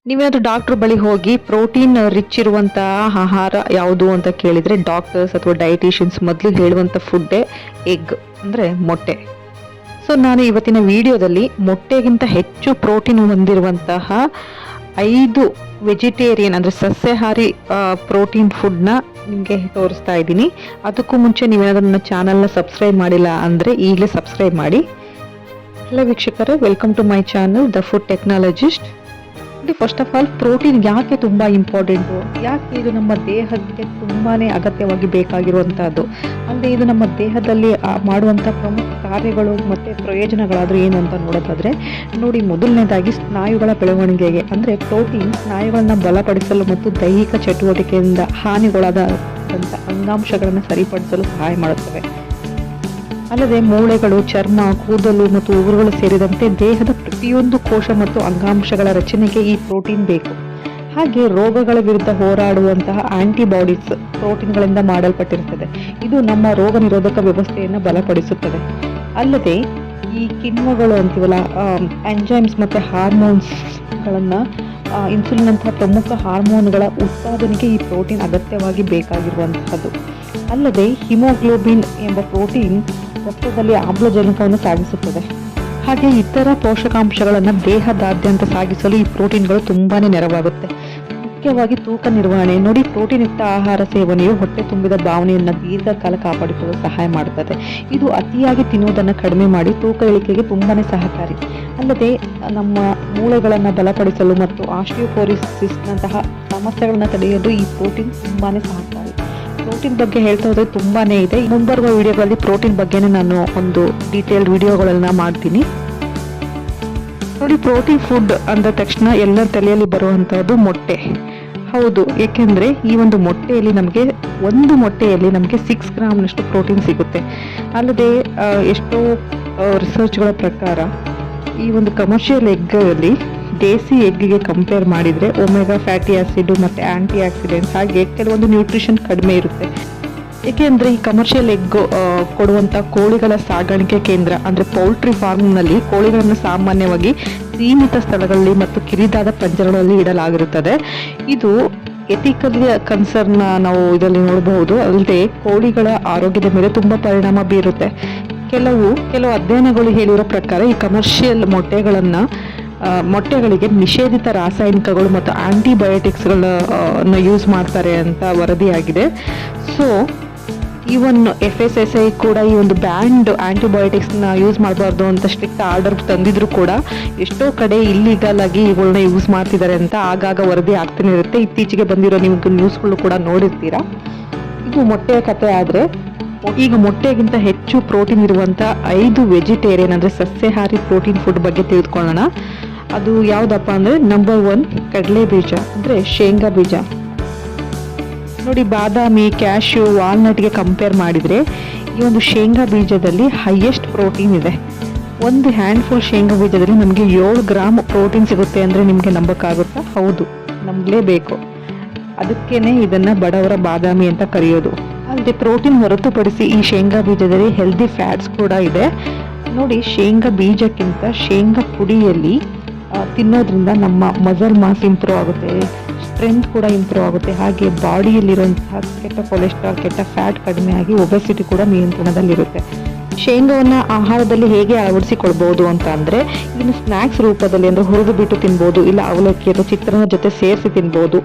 ನೀವೇನಾದರೂ ಡಾಕ್ಟ್ರ್ ಬಳಿ ಹೋಗಿ ಪ್ರೋಟೀನ್ ರಿಚ್ ಇರುವಂತಹ ಆಹಾರ ಯಾವುದು ಅಂತ ಕೇಳಿದರೆ ಡಾಕ್ಟರ್ಸ್ ಅಥವಾ ಡಯಟಿಷಿಯನ್ಸ್ ಮೊದಲು ಹೇಳುವಂಥ ಫುಡ್ಡೇ ಎಗ್, ಅಂದರೆ ಮೊಟ್ಟೆ. ಸೊ ನಾನು ಇವತ್ತಿನ ವಿಡಿಯೋದಲ್ಲಿ ಮೊಟ್ಟೆಗಿಂತ ಹೆಚ್ಚು ಪ್ರೋಟೀನ್ ಹೊಂದಿರುವಂತಹ 5 ವೆಜಿಟೇರಿಯನ್ ಅಂದರೆ ಸಸ್ಯಾಹಾರಿ ಪ್ರೋಟೀನ್ ಫುಡ್ನ ನಿಮಗೆ ತೋರಿಸ್ತಾ ಇದ್ದೀನಿ. ಅದಕ್ಕೂ ಮುಂಚೆ ನೀವೇನಾದರೂ ನನ್ನ ಚಾನಲ್ನ ಸಬ್ಸ್ಕ್ರೈಬ್ ಮಾಡಿಲ್ಲ ಅಂದರೆ ಈಗಲೇ ಸಬ್ಸ್ಕ್ರೈಬ್ ಮಾಡಿ. ಹಲೋ ವೀಕ್ಷಕರೇ, welcome to my channel the food technologist. First of all protein ಯಾಕೆ ತುಂಬ ಇಂಪಾರ್ಟೆಂಟು, ಯಾಕೆ ಇದು ನಮ್ಮ ದೇಹಕ್ಕೆ ತುಂಬಾ ಅಗತ್ಯವಾಗಿ ಬೇಕಾಗಿರುವಂಥದ್ದು, ಅಂದರೆ ಇದು ನಮ್ಮ ದೇಹದಲ್ಲಿ ಮಾಡುವಂಥ ಪ್ರಮುಖ ಕಾರ್ಯಗಳು ಮತ್ತು ಪ್ರಯೋಜನಗಳಾದರೂ ಏನು ಅಂತ ನೋಡೋದಾದರೆ ನೋಡಿ, ಮೊದಲನೇದಾಗಿ ಸ್ನಾಯುಗಳ ಬೆಳವಣಿಗೆಗೆ ಅಂದರೆ ಪ್ರೋಟೀನ್ ಸ್ನಾಯುಗಳನ್ನ ಬಲಪಡಿಸಲು ಮತ್ತು ದೈಹಿಕ ಚಟುವಟಿಕೆಯಿಂದ ಹಾನಿಗೊಳಗಾದಂಥ ಅಂಗಾಂಶಗಳನ್ನು ಸರಿಪಡಿಸಲು ಸಹಾಯ ಮಾಡುತ್ತವೆ. ಅಲ್ಲದೆ ಮೂಳೆಗಳು, ಚರ್ಮ, ಕೂದಲು ಮತ್ತು ಉಗುರುಗಳು ಸೇರಿದಂತೆ ದೇಹದ ಪ್ರತಿಯೊಂದು ಕೋಶ ಮತ್ತು ಅಂಗಾಂಶಗಳ ರಚನೆಗೆ ಈ ಪ್ರೋಟೀನ್ ಬೇಕು. ಹಾಗೆ ರೋಗಗಳ ವಿರುದ್ಧ ಹೋರಾಡುವಂತಹ ಆಂಟಿಬಾಡೀಸ್ ಪ್ರೋಟೀನ್ಗಳಿಂದ ಮಾಡಲ್ಪಟ್ಟಿರುತ್ತದೆ. ಇದು ನಮ್ಮ ರೋಗ ನಿರೋಧಕ ವ್ಯವಸ್ಥೆಯನ್ನು ಬಲಪಡಿಸುತ್ತದೆ. ಅಲ್ಲದೆ ಈ ಕಿಣ್ವಗಳು ಅಂತೀವಲ್ಲ, ಎಂಜೈಮ್ಸ್ ಮತ್ತು ಹಾರ್ಮೋನ್ಸ್ಗಳನ್ನು, ಇನ್ಸುಲಿನ್ ಅಂತಹ ಪ್ರಮುಖ ಹಾರ್ಮೋನ್ಗಳ ಉತ್ಪಾದನೆಗೆ ಈ ಪ್ರೋಟೀನ್ ಅಗತ್ಯವಾಗಿ ಬೇಕಾಗಿರುವಂತಹದ್ದು. ಅಲ್ಲದೆ ಹಿಮೋಗ್ಲೋಬಿನ್ ಎಂಬ ಪ್ರೋಟೀನ್ ರಕ್ತದಲ್ಲಿ ಆಮ್ಲಜನಕವನ್ನು ಸಾಗಿಸುತ್ತದೆ. ಹಾಗೆ ಇತರ ಪೋಷಕಾಂಶಗಳನ್ನು ದೇಹದಾದ್ಯಂತ ಸಾಗಿಸಲು ಈ ಪ್ರೋಟೀನ್ಗಳು ತುಂಬಾ ನೆರವಾಗುತ್ತೆ. ಮುಖ್ಯವಾಗಿ ತೂಕ ನಿರ್ವಹಣೆ ನೋಡಿ, ಪ್ರೋಟೀನ್ ಯುಕ್ತ ಆಹಾರ ಸೇವನೆಯು ಹೊಟ್ಟೆ ತುಂಬಿದ ಭಾವನೆಯನ್ನು ದೀರ್ಘಕಾಲ ಕಾಪಾಡಿಕೊಳ್ಳಲು ಸಹಾಯ ಮಾಡುತ್ತದೆ. ಇದು ಅತಿಯಾಗಿ ತಿನ್ನುವುದನ್ನು ಕಡಿಮೆ ಮಾಡಿ ತೂಕ ಇಳಿಕೆಗೆ ತುಂಬಾ ಸಹಕಾರಿ. ಅಲ್ಲದೆ ನಮ್ಮ ಮೂಳೆಗಳನ್ನು ಬಲಪಡಿಸಲು ಮತ್ತು ಆಸ್ಟಿಯೋಪೋರೋಸಿಸ್ನಂತಹ ಸಮಸ್ಯೆಗಳನ್ನು ತಡೆಯಲು ಈ ಪ್ರೋಟೀನ್ ತುಂಬಾ ಸಹಕಾರಿ. ಪ್ರೋಟೀನ್ ಬಗ್ಗೆ ಹೇಳ್ತಾ ಹೋದರೆ ತುಂಬಾ ಇದೆ. ಮುಂಬರುವ ವಿಡಿಯೋಗಳಲ್ಲಿ ಪ್ರೋಟೀನ್ ಬಗ್ಗೆನೇ ನಾನು ಒಂದು ಡೀಟೇಲ್ಡ್ ವಿಡಿಯೋಗಳನ್ನ ಮಾಡ್ತೀನಿ. ನೋಡಿ, ಪ್ರೋಟೀನ್ ಫುಡ್ ಅಂದ ತಕ್ಷಣ ಎಲ್ಲರ ತಲೆಯಲ್ಲಿ ಬರುವಂತಹದ್ದು ಮೊಟ್ಟೆ. ಹೌದು, ಏಕೆಂದರೆ ಈ ಒಂದು ಮೊಟ್ಟೆಯಲ್ಲಿ ಒಂದು ಮೊಟ್ಟೆಯಲ್ಲಿ ನಮಗೆ 6 ಗ್ರಾಮ್ನಷ್ಟು ಪ್ರೋಟೀನ್ ಸಿಗುತ್ತೆ. ಅಲ್ಲದೆ ಎಷ್ಟೋ ರಿಸರ್ಚ್ಗಳ ಪ್ರಕಾರ ಈ ಒಂದು ಕಮರ್ಷಿಯಲ್ ಎಗ್ಗಲ್ಲಿ ದೇಸಿ ಎಗ್ಗಿಗೆ ಕಂಪೇರ್ ಮಾಡಿದರೆ ಒಮೆಗಾ ಫ್ಯಾಟಿ ಆಸಿಡ್ ಮತ್ತು ಆ್ಯಂಟಿ ಆಕ್ಸಿಡೆಂಟ್ಸ್ ಹಾಗೆ ಕೆಲವೊಂದು ನ್ಯೂಟ್ರಿಷನ್ ಕಡಿಮೆ ಇರುತ್ತೆ. ಏಕೆಂದರೆ ಈ ಕಮರ್ಷಿಯಲ್ ಎಗ್ ಕೊಡುವಂಥ ಕೋಳಿಗಳ ಸಾಗಾಣಿಕೆ ಕೇಂದ್ರ ಅಂದರೆ ಪೌಲ್ಟ್ರಿ ಫಾರ್ಮ್ನಲ್ಲಿ ಕೋಳಿಗಳನ್ನು ಸಾಮಾನ್ಯವಾಗಿ ಸೀಮಿತ ಸ್ಥಳಗಳಲ್ಲಿ ಮತ್ತು ಕಿರಿದಾದ ಪಂಜರಗಳಲ್ಲಿ ಇಡಲಾಗಿರುತ್ತದೆ. ಇದು ಎಥಿಕಲ್ ಕನ್ಸರ್ನ್ ನಾವು ಇದರಲ್ಲಿ ನೋಡಬಹುದು. ಅಲ್ಲದೆ ಕೋಳಿಗಳ ಆರೋಗ್ಯದ ಮೇಲೆ ತುಂಬ ಪರಿಣಾಮ ಬೀರುತ್ತೆ. ಕೆಲವು ಅಧ್ಯಯನಗಳು ಹೇಳಿರೋ ಪ್ರಕಾರ ಈ ಕಮರ್ಷಿಯಲ್ ಮೊಟ್ಟೆಗಳಿಗೆ ನಿಷೇಧಿತ ರಾಸಾಯನಿಕಗಳು ಮತ್ತು ಆಂಟಿಬಯೋಟಿಕ್ಸ್ಗಳನ್ನ ಯೂಸ್ ಮಾಡ್ತಾರೆ ಅಂತ ವರದಿಯಾಗಿದೆ. ಸೊ ಈವನ್ FSSAI ಕೂಡ ಈ ಒಂದು ಬ್ಯಾಂಡ್ ಆಂಟಿಬಯೋಟಿಕ್ಸ್ನ ಯೂಸ್ ಮಾಡಬಾರ್ದು ಅಂತ ಸ್ಟ್ರಿಕ್ಟ್ ಆರ್ಡರ್ ತಂದಿದ್ರು ಕೂಡ ಎಷ್ಟೋ ಕಡೆ ಇಲ್ಲಿಗಲ್ ಆಗಿ ಇವುಗಳನ್ನ ಯೂಸ್ ಮಾಡ್ತಿದ್ದಾರೆ ಅಂತ ಆಗಾಗ ವರದಿ ಆಗ್ತಾನೆ ಇರುತ್ತೆ. ಇತ್ತೀಚೆಗೆ ಬಂದಿರೋ ನಿಮ್ಗೆ ನ್ಯೂಸ್ಗಳು ಕೂಡ ನೋಡಿರ್ತೀರಾ. ಇದು ಮೊಟ್ಟೆಯ ಕತೆ. ಆದರೆ ಈಗ ಮೊಟ್ಟೆಗಿಂತ ಹೆಚ್ಚು ಪ್ರೋಟೀನ್ ಇರುವಂಥ 5 ವೆಜಿಟೇರಿಯನ್ ಅಂದರೆ ಸಸ್ಯಾಹಾರಿ ಪ್ರೋಟೀನ್ ಫುಡ್ ಬಗ್ಗೆ ತಿಳಿದುಕೊಳ್ಳೋಣ. ಅದು ಯಾವುದಪ್ಪ ಅಂದರೆ ನಂಬರ್ 1 ಕಡಲೆ ಬೀಜ ಅಂದರೆ ಶೇಂಗಾ ಬೀಜ. ನೋಡಿ, ಬಾದಾಮಿ, ಕ್ಯಾಶ್ಯೂ, ವಾಲ್ನಟ್ಗೆ ಕಂಪೇರ್ ಮಾಡಿದರೆ ಈ ಒಂದು ಶೇಂಗಾ ಬೀಜದಲ್ಲಿ ಹೈಯೆಸ್ಟ್ ಪ್ರೋಟೀನ್ ಇದೆ. ಒಂದು ಹ್ಯಾಂಡ್ಫುಲ್ ಶೇಂಗಾ ಬೀಜದಲ್ಲಿ ನಮಗೆ 7 ಗ್ರಾಮ್ ಪ್ರೋಟೀನ್ ಸಿಗುತ್ತೆ ಅಂದರೆ ನಿಮಗೆ ನಂಬಕ್ಕಾಗುತ್ತಾ? ಹೌದು, ನಂಬಲೇಬೇಕು. ಅದಕ್ಕೇನೆ ಇದನ್ನು ಬಡವರ ಬಾದಾಮಿ ಅಂತ ಕರೆಯೋದು. ಅಲ್ಲದೆ ಪ್ರೋಟೀನ್ ಹೊರತುಪಡಿಸಿ ಈ ಶೇಂಗಾ ಬೀಜದಲ್ಲಿ ಹೆಲ್ದಿ ಫ್ಯಾಟ್ಸ್ ಕೂಡ ಇದೆ. ನೋಡಿ, ಶೇಂಗಾ ಬೀಜಕ್ಕಿಂತ ಶೇಂಗಾ ಪುಡಿಯಲ್ಲಿ ತಿನ್ನೋದ್ರಿಂದ ನಮ್ಮ ಮಸಲ್ ಮಾಸ್ ಇಂಪ್ರೂವ್ ಆಗುತ್ತೆ, ಸ್ಟ್ರೆಂತ್ ಕೂಡ ಇಂಪ್ರೂವ್ ಆಗುತ್ತೆ. ಹಾಗೆ ಬಾಡಿಯಲ್ಲಿರುವಂತಹ ಕೆಟ್ಟ ಕೊಲೆಸ್ಟ್ರಾಲ್, ಕೆಟ್ಟ ಫ್ಯಾಟ್ ಕಡಿಮೆ ಆಗಿ ಒಬೆಸಿಟಿ ಕೂಡ ನಿಯಂತ್ರಣದಲ್ಲಿರುತ್ತೆ. ಶೇಂಗಾವನ್ನು ಆಹಾರದಲ್ಲಿ ಹೇಗೆ ಅಳವಡಿಸಿಕೊಳ್ಬಹುದು ಅಂತ ಅಂದರೆ ಇದನ್ನು ಸ್ನ್ಯಾಕ್ಸ್ ರೂಪದಲ್ಲಿ ಅಂದರೆ ಹುರಿದು ಬಿಟ್ಟು ತಿನ್ಬೋದು, ಇಲ್ಲ ಅವಲಕ್ಕಿ ಅಥವಾ ಚಿತ್ರಾನ್ನ ಜೊತೆ ಸೇರಿಸಿ ತಿನ್ಬೋದು.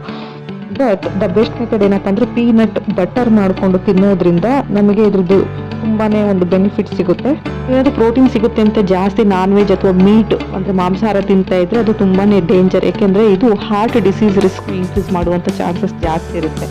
ಬಟ್ ದ ಬೆಸ್ಟ್ ಮೆಥಡ್ ಏನಪ್ಪ ಅಂದರೆ ಪೀನಟ್ ಬಟರ್ ಮಾಡಿಕೊಂಡು ತಿನ್ನೋದ್ರಿಂದ ನಮಗೆ ಇದ್ರದ್ದು ತುಂಬಾ ಒಂದು ಬೆನಿಫಿಟ್ ಸಿಗುತ್ತೆ. ಏನಾದರೂ ಪ್ರೋಟೀನ್ ಸಿಗುತ್ತೆ ಅಂತ ಜಾಸ್ತಿ ನಾನ್ ವೆಜ್ ಅಥವಾ ಮೀಟ್ ಅಂದರೆ ಮಾಂಸಾಹಾರ ತಿಂತಾ ಇದ್ರೆ ಅದು ತುಂಬಾ ಡೇಂಜರ್. ಏಕೆಂದರೆ ಇದು ಹಾರ್ಟ್ ಡಿಸೀಸ್ ರಿಸ್ಕ್ ಇನ್ಕ್ರೀಸ್ ಮಾಡುವಂಥ ಚಾನ್ಸಸ್ ಜಾಸ್ತಿ ಇರುತ್ತೆ.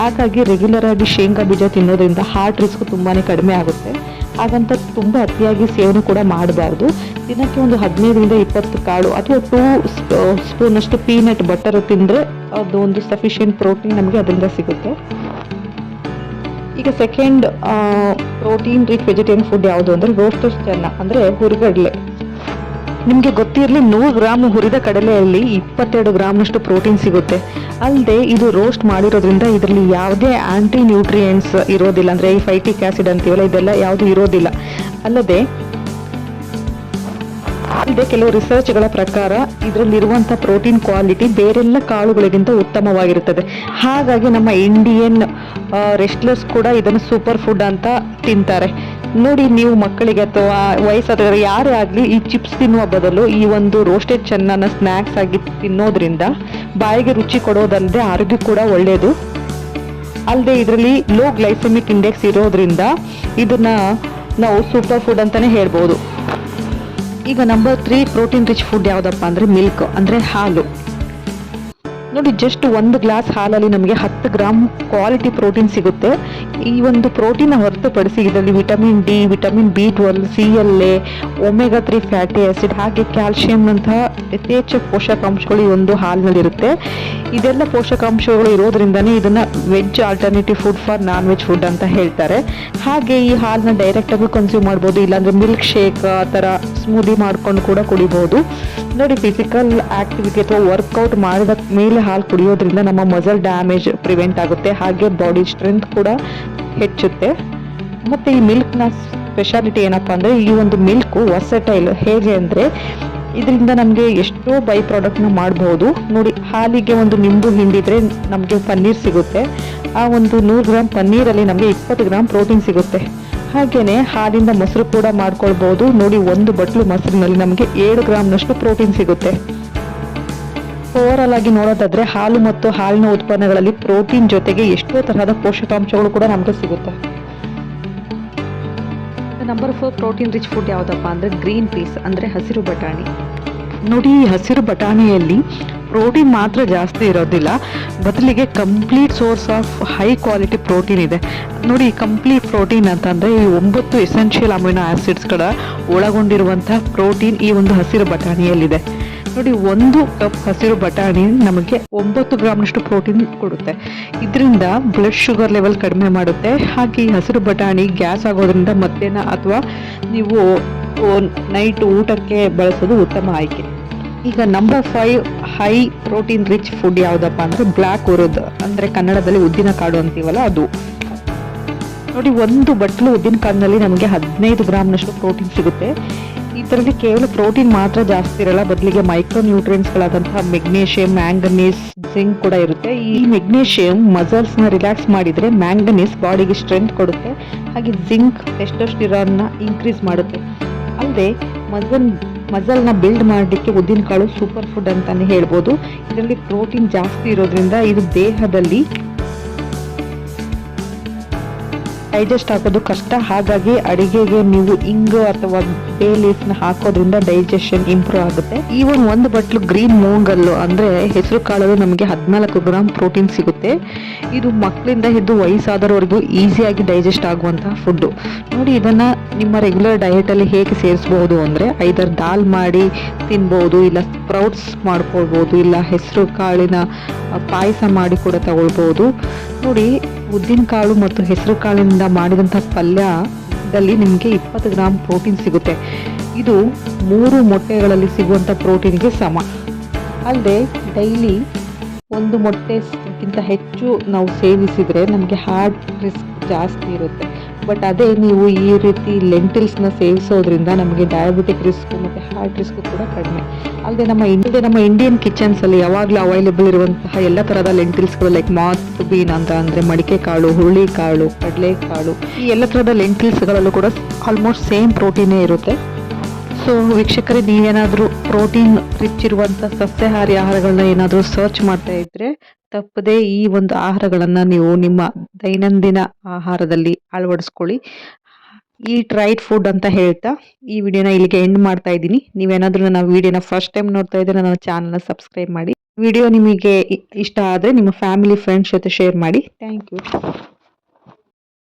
ಹಾಗಾಗಿ ರೆಗ್ಯುಲರ್ ಆಗಿ ಶೇಂಗಾ ಬೀಜ ತಿನ್ನೋದ್ರಿಂದ ಹಾರ್ಟ್ ರಿಸ್ಕ್ ತುಂಬಾ ಕಡಿಮೆ ಆಗುತ್ತೆ. ಹಾಗಂತ ತುಂಬ ಅತಿಯಾಗಿ ಸೇವನೆ ಕೂಡ ಮಾಡಬಾರ್ದು. ದಿನಕ್ಕೆ ಒಂದು 15ರಿಂದ 20 ಕಾಳು ಅಥವಾ 2 ಸ್ಪೂನಷ್ಟು ಪೀನಟ್ ಬಟರ್ ತಿಂದರೆ ಅದು ಒಂದು ಸಫಿಷಿಯೆಂಟ್ ಪ್ರೋಟೀನ್ ನಮಗೆ ಅದರಿಂದ ಸಿಗುತ್ತೆ. ಈಗ second protein rich vegetarian food ಯಾವುದು ಅಂದರೆ ರೋಸ್ಟೆಡ್ ಚೆನ್ನ ಅಂದರೆ ಹುರಿಗಡಲೆ. ನಿಮಗೆ ಗೊತ್ತಿರಲಿ, 100 ಗ್ರಾಮ್ ಹುರಿದ ಕಡಲೆಯಲ್ಲಿ 22 ಗ್ರಾಮ್ನಷ್ಟು ಪ್ರೋಟೀನ್ ಸಿಗುತ್ತೆ. ಅಲ್ಲದೆ ಇದು ರೋಸ್ಟ್ ಮಾಡಿರೋದ್ರಿಂದ ಇದರಲ್ಲಿ ಯಾವುದೇ ಆಂಟಿ ನ್ಯೂಟ್ರಿಯೆಂಟ್ಸ್ ಇರೋದಿಲ್ಲ, ಅಂದರೆ ಈ ಫೈಟಿಕ್ ಆಸಿಡ್ ಅಂತೀವಲ್ಲ, ಇದೆಲ್ಲ ಯಾವುದು ಇರೋದಿಲ್ಲ. ಅಲ್ಲದೆ ಅಲ್ಲದೆ ಕೆಲವು ರಿಸರ್ಚ್ಗಳ ಪ್ರಕಾರ ಇದರಲ್ಲಿರುವಂಥ ಪ್ರೋಟೀನ್ ಕ್ವಾಲಿಟಿ ಬೇರೆಲ್ಲ ಕಾಳುಗಳಿಗಿಂತ ಉತ್ತಮವಾಗಿರುತ್ತದೆ. ಹಾಗಾಗಿ ನಮ್ಮ ಇಂಡಿಯನ್ ರೆಸ್ಟ್ಲರ್ಸ್ ಕೂಡ ಇದನ್ನು ಸೂಪರ್ ಫುಡ್ ಅಂತ ತಿಂತಾರೆ. ನೋಡಿ, ನೀವು ಮಕ್ಕಳಿಗೆ ಅಥವಾ ವಯಸ್ಸಾದವರು ಯಾರೇ ಆಗಲಿ ಈ ಚಿಪ್ಸ್ ತಿನ್ನುವ ಬದಲು ಈ ಒಂದು ರೋಸ್ಟೆಡ್ ಚೆನ್ನನ್ನು ಸ್ನ್ಯಾಕ್ಸ್ ಆಗಿ ತಿನ್ನೋದ್ರಿಂದ ಬಾಯಿಗೆ ರುಚಿ ಕೊಡೋದಲ್ಲದೆ ಆರೋಗ್ಯ ಕೂಡ ಒಳ್ಳೆಯದು. ಅಲ್ಲದೆ ಇದರಲ್ಲಿ ಲೋ ಗ್ಲೈಸೆಮಿಕ್ ಇಂಡೆಕ್ಸ್ ಇರೋದ್ರಿಂದ ಇದನ್ನ ನಾವು ಸೂಪರ್ ಫುಡ್ ಅಂತಾನೆ ಹೇಳ್ಬೋದು. ಈಗ ನಂಬರ್ 3 ಪ್ರೋಟೀನ್ ರಿಚ್ ಫುಡ್ ಯಾವುದಪ್ಪ ಅಂದರೆ ಮಿಲ್ಕ್, ಅಂದರೆ ಹಾಲು. ನೋಡಿ, ಜಸ್ಟ್ 1 ಗ್ಲಾಸ್ ಹಾಲಲ್ಲಿ ನಮಗೆ 10 ಗ್ರಾಮ್ ಕ್ವಾಲಿಟಿ ಪ್ರೋಟೀನ್ ಸಿಗುತ್ತೆ. ಈ ಒಂದು ಪ್ರೋಟೀನ್ ಹೊರತುಪಡಿಸಿ ಇದರಲ್ಲಿ vitamin D, vitamin B12, CLA, omega 3 fatty acid ಹಾಗೆ ಕ್ಯಾಲ್ಸಿಯಂನಂತಹ ಯಥೇಚ್ಛ ಪೋಷಕಾಂಶಗಳು ಈ ಒಂದು ಹಾಲಿನಲ್ಲಿರುತ್ತೆ. ಇದೆಲ್ಲ ಪೋಷಕಾಂಶಗಳು ಇರೋದ್ರಿಂದನೇ ಇದನ್ನು veg alternative food for non veg food ಅಂತ ಹೇಳ್ತಾರೆ. ಹಾಗೆ ಈ ಹಾಲನ್ನ ಡೈರೆಕ್ಟಾಗಿ ಕನ್ಸ್ಯೂಮ್ ಮಾಡ್ಬೋದು, ಇಲ್ಲಾಂದರೆ ಮಿಲ್ಕ್ ಶೇಕ್ ಆ ಥರ ಸ್ಮೂದಿ ಮಾಡ್ಕೊಂಡು ಕೂಡ ಕುಡಿಬೋದು. ನೋಡಿ, ಫಿಸಿಕಲ್ ಆಕ್ಟಿವಿಟಿ ಅಥವಾ ವರ್ಕೌಟ್ ಮಾಡಿದ ಮೇಲೆ ಹಾಲು ಕುಡಿಯೋದ್ರಿಂದ ನಮ್ಮ ಮಸಲ್ ಡ್ಯಾಮೇಜ್ ಪ್ರಿವೆಂಟ್ ಆಗುತ್ತೆ, ಹಾಗೆ ಬಾಡಿ ಸ್ಟ್ರೆಂತ್ ಕೂಡ ಹೆಚ್ಚುತ್ತೆ. ಮತ್ತು ಈ ಮಿಲ್ಕ್ನ ಸ್ಪೆಷಾಲಿಟಿ ಏನಪ್ಪ ಅಂದರೆ ಈ ಒಂದು ಮಿಲ್ಕು ವರ್ಸಟೈಲ್. ಹೇಗೆ ಅಂದರೆ ಇದರಿಂದ ನಮಗೆ ಎಷ್ಟೋ ಬೈ ಪ್ರಾಡಕ್ಟ್ನ ಮಾಡ್ಬೋದು. ನೋಡಿ, ಹಾಲಿಗೆ ಒಂದು ನಿಂಬು ಹಿಂಡಿದ್ರೆ ನಮಗೆ ಪನ್ನೀರ್ ಸಿಗುತ್ತೆ. ಆ ಒಂದು 100 ಗ್ರಾಮ್ ಪನ್ನೀರಲ್ಲಿ ನಮಗೆ 20 ಗ್ರಾಮ್ ಪ್ರೋಟೀನ್ ಸಿಗುತ್ತೆ. ಹಾಗೆಯೇ ಹಾಲಿಂದ ಮೊಸರು ಕೂಡ ಮಾಡ್ಕೊಳ್ಬೋದು. ನೋಡಿ, 1 ಬಟ್ಲು ಮೊಸರಿನಲ್ಲಿ ನಮಗೆ 7 ಗ್ರಾಮ್ನಷ್ಟು ಪ್ರೋಟೀನ್ ಸಿಗುತ್ತೆ. ಓವರಾಲ್ ಆಗಿ ನೋಡೋದಾದ್ರೆ ಹಾಲು ಮತ್ತು ಹಾಲಿನ ಉತ್ಪನ್ನಗಳಲ್ಲಿ ಪ್ರೋಟೀನ್ ಜೊತೆಗೆ ಎಷ್ಟೋ ತರಹದ ಪೋಷಕಾಂಶಗಳು ಕೂಡ ನಮಗೆ ಸಿಗುತ್ತೆ. ನಂಬರ್ 4 ಪ್ರೋಟೀನ್ ರಿಚ್ ಫುಡ್ ಯಾವುದಪ್ಪ ಅಂದರೆ ಗ್ರೀನ್ ಪೀಸ್, ಅಂದರೆ ಹಸಿರು ಬಟಾಣಿ. ನೋಡಿ, ಈ ಹಸಿರು ಬಟಾಣಿಯಲ್ಲಿ ಪ್ರೋಟೀನ್ ಮಾತ್ರ ಜಾಸ್ತಿ ಇರೋದಿಲ್ಲ, ಬದಲಿಗೆ complete source of high quality protein ಇದೆ. ನೋಡಿ, ಕಂಪ್ಲೀಟ್ ಪ್ರೋಟೀನ್ ಅಂತಂದರೆ ಈ 9 ಎಸೆನ್ಷಿಯಲ್ ಅಮಿನೋ ಆಸಿಡ್ಸ್ಗಳ ಒಳಗೊಂಡಿರುವಂಥ ಪ್ರೋಟೀನ್ ಈ ಒಂದು ಹಸಿರು ಬಟಾಣಿಯಲ್ಲಿದೆ. ನೋಡಿ, 1 ಕಪ್ ಹಸಿರು ಬಟಾಣಿ ನಮಗೆ 9 ಗ್ರಾಮ್ನಷ್ಟು ಪ್ರೋಟೀನ್ ಕೊಡುತ್ತೆ. ಇದರಿಂದ ಬ್ಲಡ್ ಶುಗರ್ ಲೆವೆಲ್ ಕಡಿಮೆ ಮಾಡುತ್ತೆ. ಹಾಗೆ ಈ ಹಸಿರು ಬಟಾಣಿ ಗ್ಯಾಸ್ ಆಗೋದ್ರಿಂದ ಮಧ್ಯಾಹ್ನ ಅಥವಾ ನೀವು ನೈಟ್ ಊಟಕ್ಕೆ ಬಳಸೋದು ಉತ್ತಮ ಆಯ್ಕೆ. ಈಗ number 5 high protein rich food ಯಾವುದಪ್ಪ ಅಂದರೆ ಬ್ಲ್ಯಾಕ್ ಉರುದ್, ಅಂದರೆ ಕನ್ನಡದಲ್ಲಿ ಉದ್ದಿನ ಕಾಳು ಅಂತೀವಲ್ಲ ಅದು. ನೋಡಿ, 1 ಬಟ್ಲು ಉದ್ದಿನ ಕಾಳಿನಲ್ಲಿ ನಮಗೆ 15 ಗ್ರಾಮ್ನಷ್ಟು ಪ್ರೋಟೀನ್ ಸಿಗುತ್ತೆ. ಇದರಲ್ಲಿ ಕೇವಲ ಪ್ರೋಟೀನ್ ಮಾತ್ರ ಜಾಸ್ತಿ ಇರಲ್ಲ, ಬದಲಿಗೆ ಮೈಕ್ರೋ ನ್ಯೂಟ್ರಿಯೆಂಟ್ಸ್ಗಳಾದಂತಹ ಮೆಗ್ನೀಷಿಯಂ, ಮ್ಯಾಂಗನೀಸ್, ಜಿಂಕ್ ಕೂಡ ಇರುತ್ತೆ. ಈ ಮೆಗ್ನೀಷಿಯಂ ಮಸಲ್ಸ್ನ ರಿಲ್ಯಾಕ್ಸ್ ಮಾಡಿದರೆ, ಮ್ಯಾಂಗನೀಸ್ ಬಾಡಿಗೆ ಸ್ಟ್ರೆಂತ್ ಕೊಡುತ್ತೆ, ಹಾಗೆ ಜಿಂಕ್ ಟೆಸ್ಟೋಸ್ಟಿರಾನ್ನ ಇನ್ಕ್ರೀಸ್ ಮಾಡುತ್ತೆ. ಅಲ್ಲದೆ ಮಸಲ್ನ ಬಿಲ್ಡ್ ಮಾಡಲಿಕ್ಕೆ ಉದ್ದಿನ ಕಾಳು ಸೂಪರ್ ಫುಡ್ ಅಂತಾನೆ ಹೇಳ್ಬೋದು. ಇದರಲ್ಲಿ ಪ್ರೋಟೀನ್ ಜಾಸ್ತಿ ಇರೋದ್ರಿಂದ ಇದು ದೇಹದಲ್ಲಿ ಡೈಜೆಸ್ಟ್ ಆಗೋದು ಕಷ್ಟ. ಹಾಗಾಗಿ ಅಡಿಗೆಗೆ ನೀವು ಇಂಗು ಅಥವಾ ಬೇ ಲೀಫ್ನ ಹಾಕೋದ್ರಿಂದ ಡೈಜೆಷನ್ ಇಂಪ್ರೂವ್ ಆಗುತ್ತೆ. ಈವನ್ 1 ಬಟ್ಲು ಗ್ರೀನ್ ಮೂಂಗಲ್ಲು ಅಂದರೆ ಹೆಸರು ಕಾಳಲ್ಲಿ ನಮಗೆ 14 ಗ್ರಾಮ್ ಪ್ರೋಟೀನ್ ಸಿಗುತ್ತೆ. ಇದು ಮಕ್ಕಳಿಂದ ಹಿಡಿದು ವಯಸ್ಸಾದವರೆಗೂ ಈಸಿಯಾಗಿ ಡೈಜೆಸ್ಟ್ ಆಗುವಂತಹ ಫುಡ್ಡು. ನೋಡಿ, ಇದನ್ನು ನಿಮ್ಮ ರೆಗ್ಯುಲರ್ ಡಯಟಲ್ಲಿ ಹೇಗೆ ಸೇರಿಸಬಹುದು ಅಂದರೆ ಐದರ್ ದಾಲ್ ಮಾಡಿ ತಿನ್ಬೋದು, ಇಲ್ಲ ಸ್ಪ್ರೌಟ್ಸ್ ಮಾಡ್ಕೊಳ್ಬೋದು, ಇಲ್ಲ ಹೆಸರು ಕಾಳಿನ ಪಾಯಸ ಮಾಡಿ ಕೂಡ ತಗೊಳ್ಬೋದು. ನೋಡಿ, ಉದ್ದಿನ ಕಾಳು ಮತ್ತು ಹೆಸರು ಕಾಳಿನಿಂದ ಮಾಡಿದಂಥ ಪಲ್ಯದಲ್ಲಿ ನಿಮಗೆ 20 ಗ್ರಾಮ್ ಪ್ರೋಟೀನ್ ಸಿಗುತ್ತೆ. ಇದು 3 ಮೊಟ್ಟೆಗಳಲ್ಲಿ ಸಿಗುವಂಥ ಪ್ರೋಟೀನ್ಗೆ ಸಮ. ಅಲ್ಲದೆ ಡೈಲಿ 1 ಮೊಟ್ಟೆಗಿಂತ ಹೆಚ್ಚು ನಾವು ಸೇವಿಸಿದರೆ ನಮಗೆ ಹಾರ್ಟ್ ರಿಸ್ಕ್ ಜಾಸ್ತಿ ಇರುತ್ತೆ. ಬಟ್ ಅದೇ ನೀವು ಈ ರೀತಿ ಲೆಂಟಿಲ್ಸ್ನ ಸೇವಿಸೋದ್ರಿಂದ ನಮಗೆ ಡಯಾಬಿಟಿಕ್ ರಿಸ್ಕ್ ಮತ್ತು ಹಾರ್ಟ್ ರಿಸ್ಕ್ ಕೂಡ ಕಡಿಮೆ. ಅಲ್ಲದೆ ನಮ್ಮ ಇಂಡಿಯನ್ ಕಿಚನ್ಸಲ್ಲಿ ಯಾವಾಗಲೂ ಅವೈಲೇಬಲ್ ಇರುವಂತಹ ಎಲ್ಲ ಥರದ ಲೆಂಟಿಲ್ಸ್ಗಳು ಲೈಕ್ ಮಾತ್ ಬೀನ್ ಅಂತ ಅಂದರೆ ಮಡಿಕೆ ಕಾಳು, ಹುರುಳಿ ಕಾಳು, ಕಡಲೆಕಾಳು, ಈ ಎಲ್ಲ ಥರದ ಲೆಂಟಿಲ್ಸ್ಗಳಲ್ಲೂ ಕೂಡ ಆಲ್ಮೋಸ್ಟ್ ಸೇಮ್ ಪ್ರೋಟೀನೇ ಇರುತ್ತೆ. ಸೊ ವೀಕ್ಷಕರೇ, ನೀವೇನಾದರೂ ಪ್ರೋಟೀನ್ ರಿಚ್ ಇರುವಂಥ ಸಸ್ಯಾಹಾರಿ ಆಹಾರಗಳನ್ನ ಏನಾದರೂ ಸರ್ಚ್ ಮಾಡ್ತಾ ಇದ್ದರೆ ತಪ್ಪದೆ ಈ ಒಂದು ಆಹಾರಗಳನ್ನು ನೀವು ನಿಮ್ಮ ದೈನಂದಿನ ಆಹಾರದಲ್ಲಿ ಅಳವಡಿಸ್ಕೊಳ್ಳಿ. ಈಟ್ ರೈಟ್ ಫುಡ್ ಅಂತ ಹೇಳ್ತಾ ಈ ವಿಡಿಯೋನ ಇಲ್ಲಿಗೆ ಎಂಡ್ ಮಾಡ್ತಾ ಇದ್ದೀನಿ. ನೀವೇನಾದರೂ ನನ್ನ ವಿಡಿಯೋನ ಫಸ್ಟ್ ಟೈಮ್ ನೋಡ್ತಾ ಇದ್ದರೆ ನನ್ನ ಚಾನಲ್ನ ಸಬ್ಸ್ಕ್ರೈಬ್ ಮಾಡಿ. ವಿಡಿಯೋ ನಿಮಗೆ ಇಷ್ಟ ಆದರೆ ನಿಮ್ಮ ಫ್ಯಾಮಿಲಿ ಫ್ರೆಂಡ್ಸ್ ಜೊತೆ ಶೇರ್ ಮಾಡಿ. Thank you.